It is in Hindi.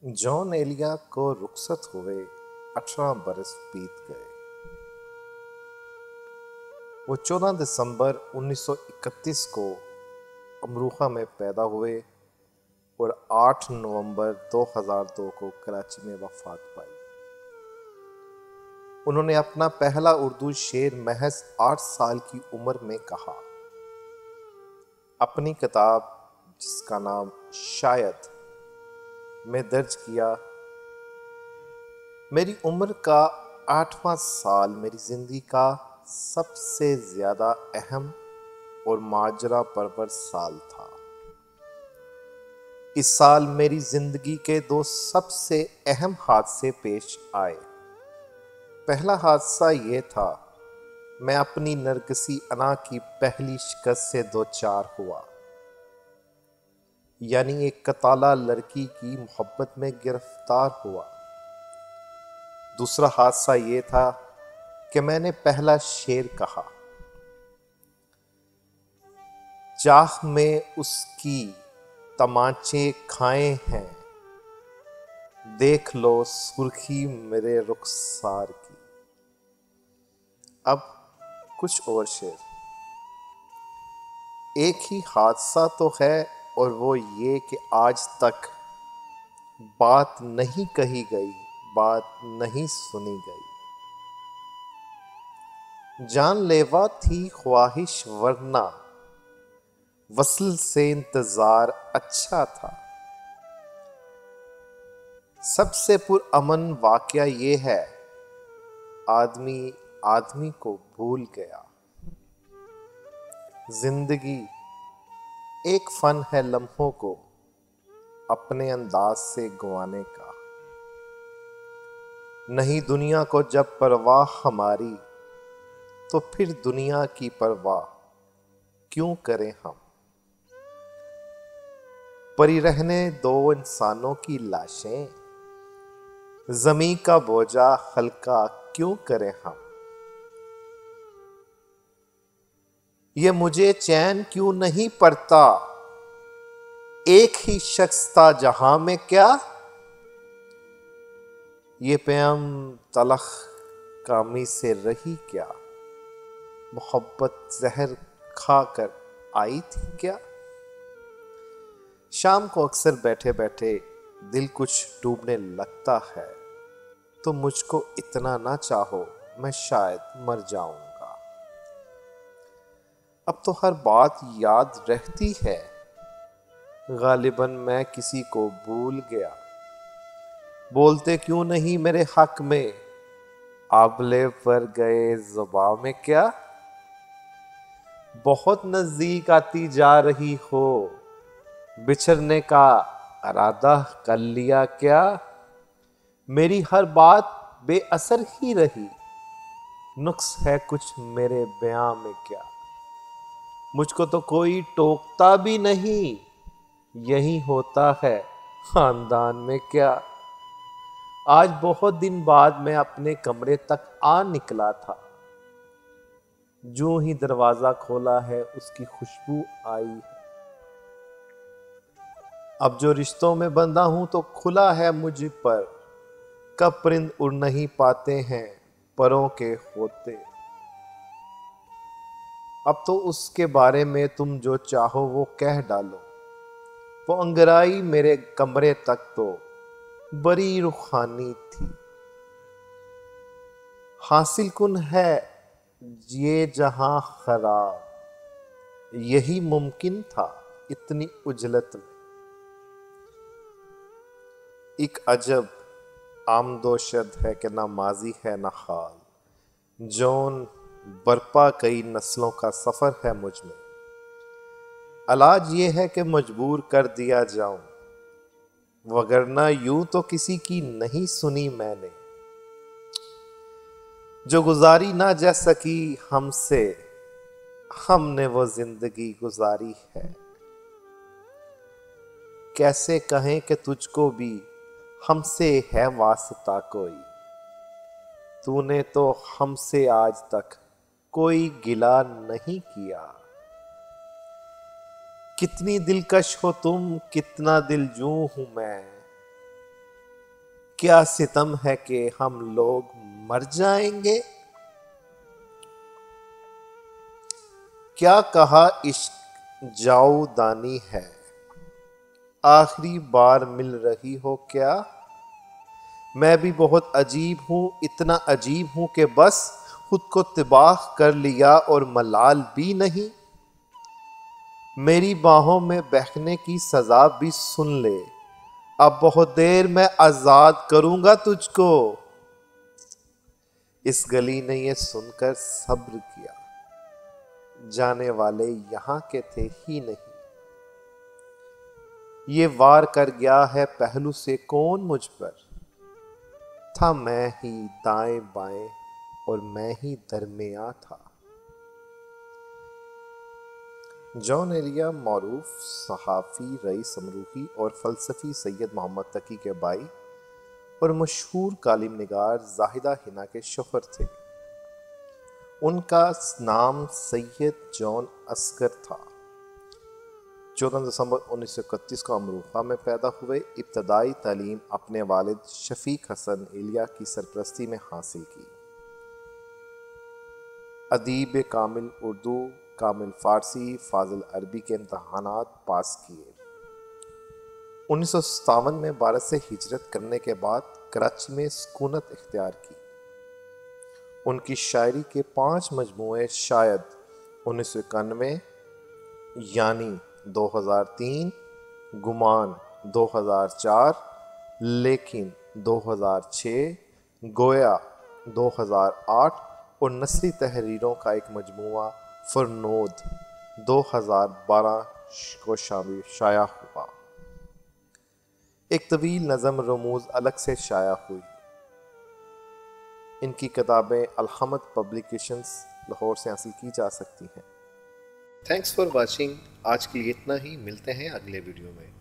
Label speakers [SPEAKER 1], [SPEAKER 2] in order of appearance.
[SPEAKER 1] जॉन एलिया को रुखसत हुए 18 बरस बीत गए। वो 14 दिसंबर 1931 को अमरोहा में पैदा हुए और 8 नवंबर 2002 को कराची में वफात पाई। उन्होंने अपना पहला उर्दू शेर महज 8 साल की उम्र में कहा। अपनी किताब जिसका नाम शायद में दर्ज किया, मेरी उम्र का 8वां साल मेरी जिंदगी का सबसे ज्यादा अहम और माजरा परवर साल था। इस साल मेरी जिंदगी के 2 सबसे अहम हादसे पेश आए। पहला हादसा ये था, मैं अपनी नरगिसी अना की पहली शिकस्त से दो चार हुआ, यानी एक कताला लड़की की मोहब्बत में गिरफ्तार हुआ। दूसरा हादसा ये था कि मैंने पहला शेर कहा, चाह में उसकी तमाचे खाए हैं, देख लो सुर्खी मेरे रुखसार की। अब कुछ और शेर। एक ही हादसा तो है और वो ये कि आज तक बात नहीं कही गई, बात नहीं सुनी गई। जानलेवा थी ख्वाहिश वरना वसल से इंतजार अच्छा था। सबसे पुरअमन वाकया ये है, आदमी आदमी को भूल गया। जिंदगी एक फन है लम्हों को अपने अंदाज से गंवाने का। नहीं दुनिया को जब परवाह हमारी, तो फिर दुनिया की परवाह क्यों करें हम। पड़ी रहने दो इंसानों की लाशें, जमीन का बोझा हल्का क्यों करें हम। ये मुझे चैन क्यों नहीं पड़ता, एक ही शख्स था जहां में क्या। ये प्याम तलख कामी से रही क्या, मोहब्बत जहर खाकर आई थी क्या। शाम को अक्सर बैठे बैठे दिल कुछ डूबने लगता है, तो मुझको इतना ना चाहो मैं शायद मर जाऊंगा। अब तो हर बात याद रहती है, गालिबन मैं किसी को भूल गया। बोलते क्यों नहीं मेरे हक में, आबले पर गए ज़ुबान में क्या। बहुत नजदीक आती जा रही हो, बिछड़ने का इरादा कर लिया क्या। मेरी हर बात बेअसर ही रही, नुक्स है कुछ मेरे बयां में क्या। मुझको तो कोई टोकता भी नहीं, यही होता है खानदान में क्या। आज बहुत दिन बाद मैं अपने कमरे तक आ निकला था, जो ही दरवाजा खोला है उसकी खुशबू आई है। अब जो रिश्तों में बंधा हूं तो खुला है मुझ पर, कब परिंद उड़ नहीं पाते हैं परों के होते। अब तो उसके बारे में तुम जो चाहो वो कह डालो, वो अंगराई मेरे कमरे तक तो बड़ी रूहानी थी। हासिल कुन है ये जहां खराब, यही मुमकिन था इतनी उजलत में। एक अजब आमदोशद है कि ना माजी है ना हाल, जौन बरपा कई नस्लों का सफर है मुझ में। इलाज ये है कि मजबूर कर दिया जाऊं, वगरना यूं तो किसी की नहीं सुनी मैंने। जो गुजारी ना जा सकी हमसे, हमने वो जिंदगी गुजारी है। कैसे कहें कि तुझको भी हमसे है वास्ता कोई, तूने तो हमसे आज तक कोई गिला नहीं किया। कितनी दिलकश हो तुम, कितना दिलजू हूं मैं, क्या सितम है कि हम लोग मर जाएंगे। क्या कहा इश्क जाऊदानी है, आखिरी बार मिल रही हो क्या। मैं भी बहुत अजीब हूं, इतना अजीब हूं कि बस खुद को तबाह कर लिया और मलाल भी नहीं। मेरी बाहों में बहने की सजा भी सुन ले, अब बहुत देर में आजाद करूंगा तुझको। इस गली ने ये सुनकर सब्र किया, जाने वाले यहां के थे ही नहीं। ये वार कर गया है पहलू से कौन मुझ पर, था मैं ही दाएं बाएं और मैं ही दरमिया था। जॉन एलिया मौरूफ सहाफ़ी, रईस अमरूही और फ़लसफ़ी सैयद मोहम्मद तकी के भाई और मशहूर कालिम निगार ज़ाहिदा हिना के शौहर थे। उनका नाम सैयद जॉन असगर था। 14 दिसंबर 1931 को अमरूहा में पैदा हुए। इब्तदाई तालीम अपने वालिद शफीक हसन एलिया की सरपरस्ती में हासिल की। अदीब कामिल उर्दू, कामिल फ़ारसी, फ़ाज़िल अरबी के इम्तहानात पास किए। 1957 में भारत से हिजरत करने के बाद कराची में सुकूनत इख्तियार की। उनकी शायरी के 5 मजमूए शायद 1991, यानी 2003, गुमान 2004, लेकिन 2006, गोया 2008 और नस्री तहरीरों का एक मजमूआ फरनोद 2012 को शाया हुआ। एक तवील नज़म रमूज अलग से शाया हुई। इनकी किताबें अलहमद पब्लिकेशंस लाहौर से हासिल की जा सकती हैं। Thanks for watching. आज के लिए इतना ही, मिलते हैं अगले वीडियो में।